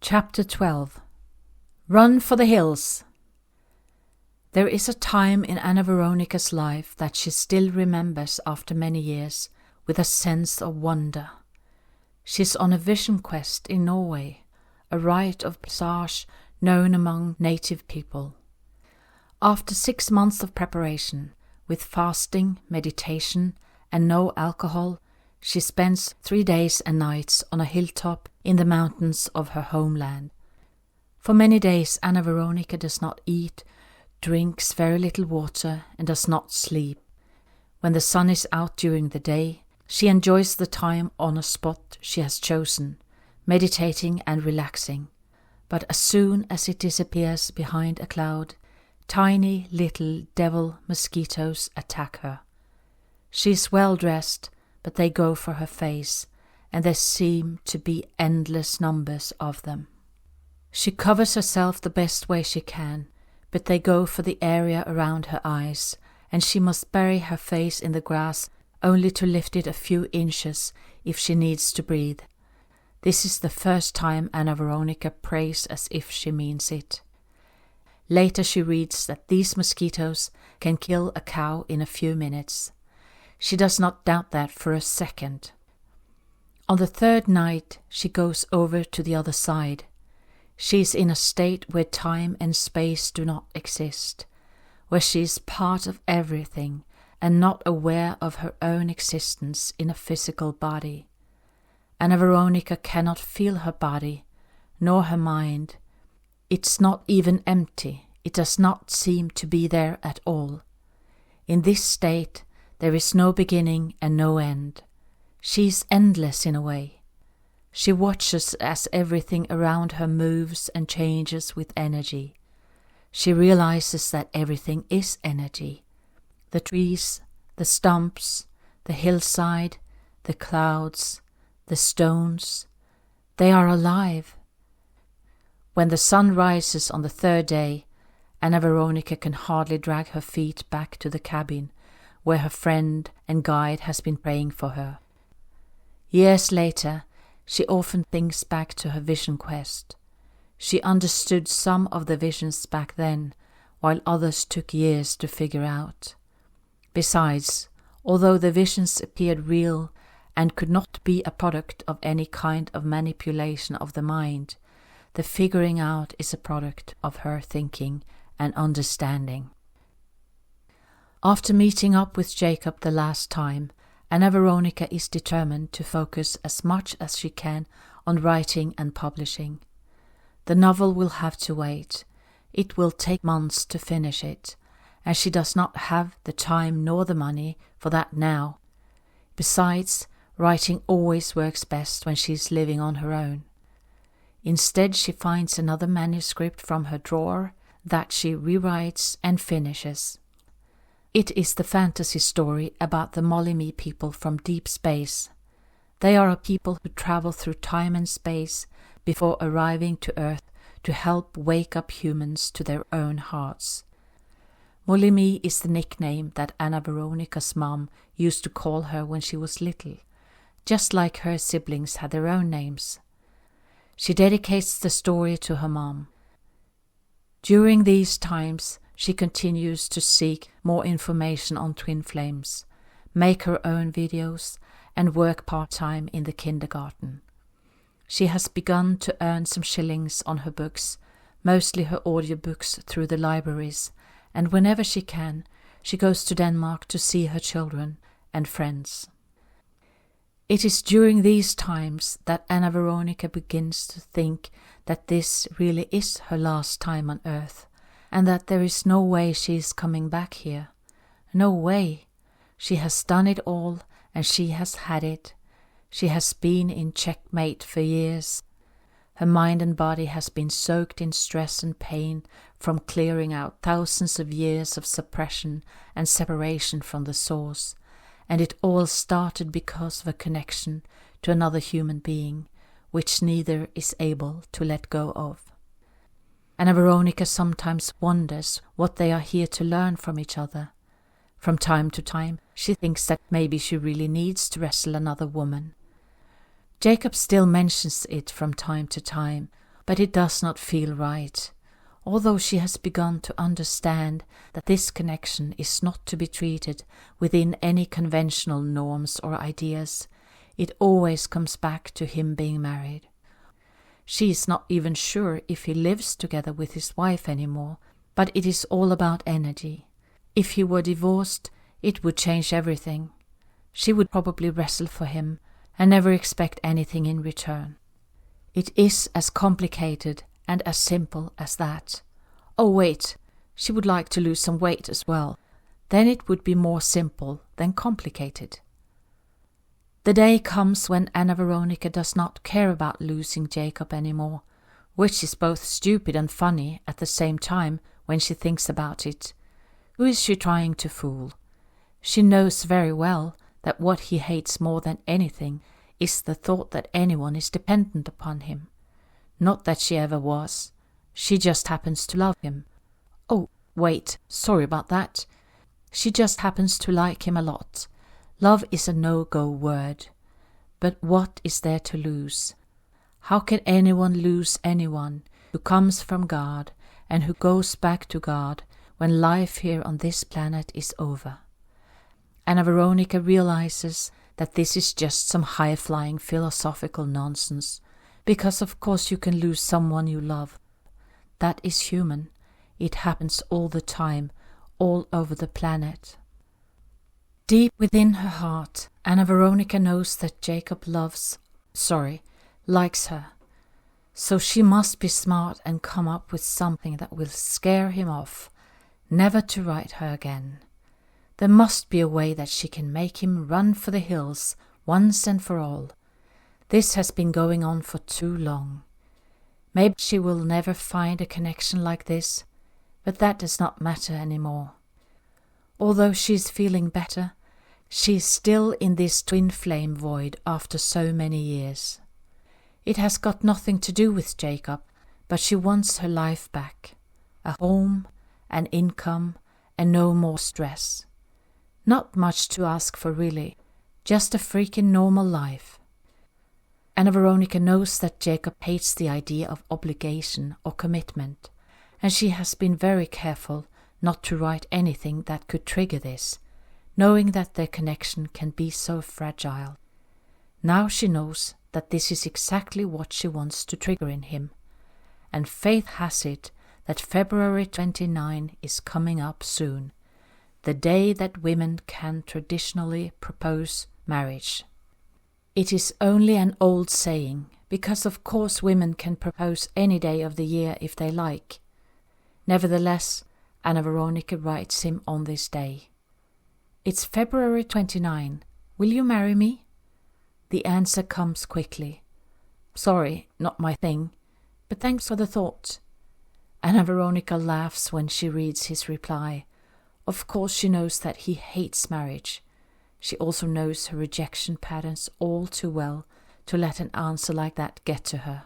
Chapter 12. Run for the hills. There is a time in Anna Veronica's life that she still remembers after many years with a sense of wonder. She's on a vision quest in Norway, a rite of passage known among native people. After 6 months of preparation, with fasting, meditation, and no alcohol, she spends 3 days and nights on a hilltop in the mountains of her homeland. For many days Anna Veronica does not eat, drinks very little water, and does not sleep. When the sun is out during the day, she enjoys the time on a spot she has chosen, meditating and relaxing. But as soon as it disappears behind a cloud, tiny little devil mosquitoes attack her. She is well dressed, but they go for her face, and there seem to be endless numbers of them. She covers herself the best way she can, but they go for the area around her eyes, and she must bury her face in the grass only to lift it a few inches if she needs to breathe. This is the first time Anna Veronica prays as if she means it. Later she reads that these mosquitoes can kill a cow in a few minutes. She does not doubt that for a second. On the 3rd night she goes over to the other side. She is in a state where time and space do not exist, where she is part of everything and not aware of her own existence in a physical body. Anna Veronica cannot feel her body, nor her mind. It's not even empty. It does not seem to be there at all. In this state, there is no beginning and no end. She is endless in a way. She watches as everything around her moves and changes with energy. She realizes that everything is energy. The trees, the stumps, the hillside, the clouds, the stones, they are alive. When the sun rises on the 3rd day, Anna Veronica can hardly drag her feet back to the cabin where her friend and guide has been praying for her. Years later, she often thinks back to her vision quest. She understood some of the visions back then, while others took years to figure out. Besides, although the visions appeared real and could not be a product of any kind of manipulation of the mind, the figuring out is a product of her thinking and understanding. After meeting up with Jacob the last time, Anna Veronica is determined to focus as much as she can on writing and publishing. The novel will have to wait. It will take months to finish it, and she does not have the time nor the money for that now. Besides, writing always works best when she is living on her own. Instead, she finds another manuscript from her drawer that she rewrites and finishes. It is the fantasy story about the Molly people from deep space. They are a people who travel through time and space before arriving to Earth to help wake up humans to their own hearts. Molly is the nickname that Anna Veronica's mom used to call her when she was little, just like her siblings had their own names. She dedicates the story to her mom. During these times, she continues to seek more information on twin flames, make her own videos, and work part-time in the kindergarten. She has begun to earn some shillings on her books, mostly her audiobooks through the libraries, and whenever she can, she goes to Denmark to see her children and friends. It is during these times that Anna Veronica begins to think that this really is her last time on Earth, and that there is no way she is coming back here. No way. She has done it all, and she has had it. She has been in checkmate for years. Her mind and body has been soaked in stress and pain from clearing out thousands of years of suppression and separation from the source, and it all started because of a connection to another human being, which neither is able to let go of. Anna Veronica sometimes wonders what they are here to learn from each other. From time to time, she thinks that maybe she really needs to wrestle another woman. Jacob still mentions it from time to time, but it does not feel right. Although she has begun to understand that this connection is not to be treated within any conventional norms or ideas, it always comes back to him being married. She is not even sure if he lives together with his wife anymore, but it is all about energy. If he were divorced, it would change everything. She would probably wrestle for him and never expect anything in return. It is as complicated and as simple as that. Oh wait, she would like to lose some weight as well. Then it would be more simple than complicated. The day comes when Anna Veronica does not care about losing Jacob anymore, which is both stupid and funny at the same time when she thinks about it. Who is she trying to fool? She knows very well that what he hates more than anything is the thought that anyone is dependent upon him. Not that she ever was. She just happens to love him. Oh, wait, sorry about that. She just happens to like him a lot. Love is a no-go word. But what is there to lose? How can anyone lose anyone who comes from God and who goes back to God when life here on this planet is over? Anna Veronica realizes that this is just some high-flying philosophical nonsense, because of course you can lose someone you love. That is human. It happens all the time, all over the planet. Deep within her heart, Anna Veronica knows that Jacob likes her. So she must be smart and come up with something that will scare him off, never to write her again. There must be a way that she can make him run for the hills once and for all. This has been going on for too long. Maybe she will never find a connection like this, but that does not matter anymore. Although she is feeling better, she is still in this twin flame void after so many years. It has got nothing to do with Jacob, but she wants her life back. A home, an income, and no more stress. Not much to ask for really, just a freaking normal life. Anna Veronica knows that Jacob hates the idea of obligation or commitment, and she has been very careful not to write anything that could trigger this, knowing that their connection can be so fragile. Now she knows that this is exactly what she wants to trigger in him, and faith has it that February 29 is coming up soon, the day that women can traditionally propose marriage. It is only an old saying, because of course women can propose any day of the year if they like. Nevertheless, Anna Veronica writes him on this day. It's February 29. Will you marry me? The answer comes quickly. Sorry, not my thing, but thanks for the thought. Anna Veronica laughs when she reads his reply. Of course she knows that he hates marriage. She also knows her rejection patterns all too well to let an answer like that get to her.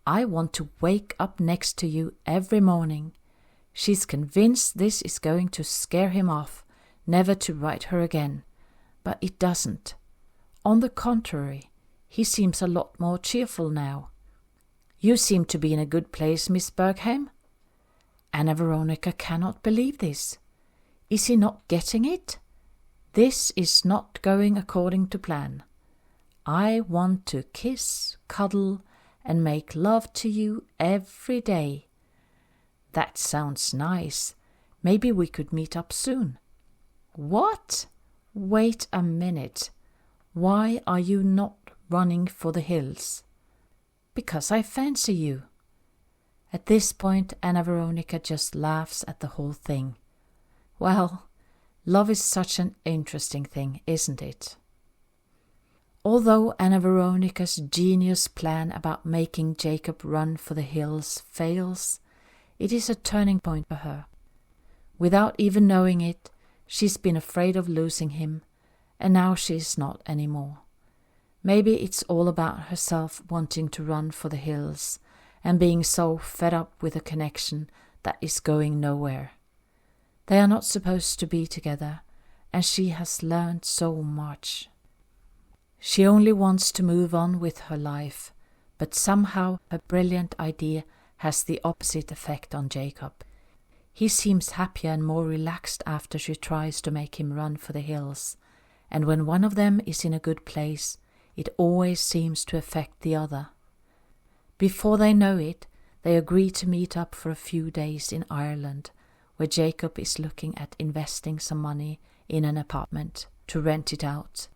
I want to wake up next to you every morning. She's convinced this is going to scare him off, never to write her again. But it doesn't. On the contrary, he seems a lot more cheerful now. You seem to be in a good place, Miss Bergheim. Anna Veronica cannot believe this. Is he not getting it? This is not going according to plan. I want to kiss, cuddle, and make love to you every day. That sounds nice. Maybe we could meet up soon. What? Wait a minute. Why are you not running for the hills? Because I fancy you. At this point, Anna Veronica just laughs at the whole thing. Well, love is such an interesting thing, isn't it? Although Anna Veronica's genius plan about making Jacob run for the hills fails, it is a turning point for her. Without even knowing it, she's been afraid of losing him, and now she is not anymore. Maybe it's all about herself wanting to run for the hills and being so fed up with a connection that is going nowhere. They are not supposed to be together, and she has learned so much. She only wants to move on with her life, But somehow her brilliant idea has the opposite effect on Jacob. He seems happier and more relaxed after she tries to make him run for the hills, and when one of them is in a good place, it always seems to affect the other. Before they know it, they agree to meet up for a few days in Ireland, where Jacob is looking at investing some money in an apartment to rent it out.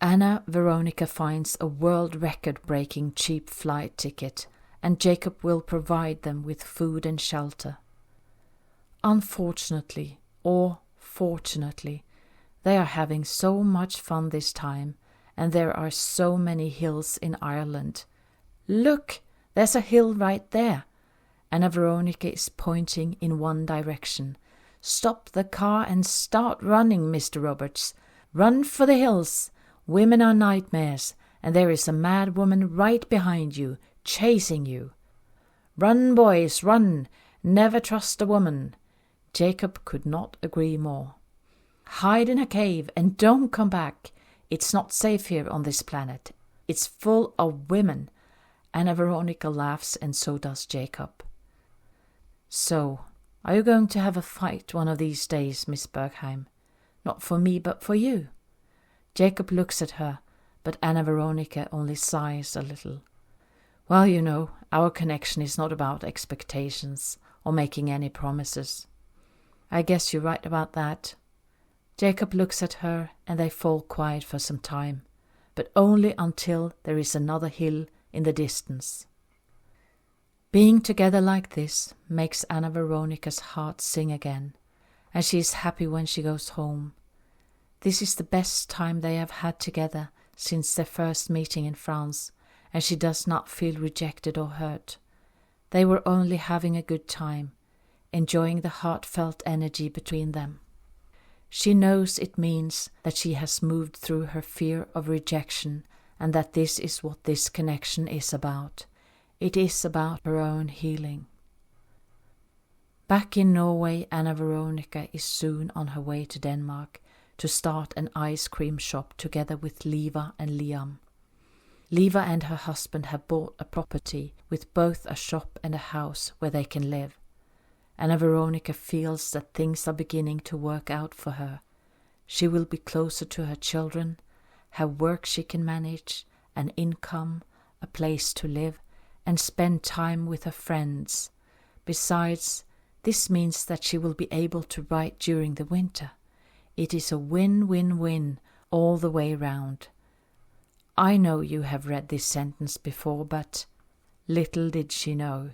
Anna Veronica finds a world record-breaking cheap flight ticket, and Jacob will provide them with food and shelter. Unfortunately, or fortunately, they are having so much fun this time, and there are so many hills in Ireland. Look, there's a hill right there. Anna Veronica is pointing in one direction. Stop the car and start running, Mr. Roberts. Run for the hills. Women are nightmares, and there is a mad woman right behind you, chasing you. Run, boys, run. Never trust a woman. Jacob could not agree more. Hide in a cave and don't come back. It's not safe here on this planet. It's full of women. Anna Veronica laughs, and so does Jacob. So, are you going to have a fight one of these days, Miss Bergheim? Not for me, but for you. Jacob looks at her, but Anna Veronica only sighs a little. Well, you know, our connection is not about expectations or making any promises. I guess you're right about that. Jacob looks at her, and they fall quiet for some time, but only until there is another hill in the distance. Being together like this makes Anna Veronica's heart sing again, and she is happy when she goes home. This is the best time they have had together since their first meeting in France, and she does not feel rejected or hurt. They were only having a good time, enjoying the heartfelt energy between them. She knows it means that she has moved through her fear of rejection, and that this is what this connection is about. It is about her own healing. Back in Norway, Anna Veronica is soon on her way to Denmark to start an ice cream shop together with Liva and Liam. Liva and her husband have bought a property with both a shop and a house where they can live. Anna Veronica feels that things are beginning to work out for her. She will be closer to her children, have work she can manage, an income, a place to live, and spend time with her friends. Besides, this means that she will be able to write during the winter. It is a win-win-win all the way round. I know you have read this sentence before, but little did she know.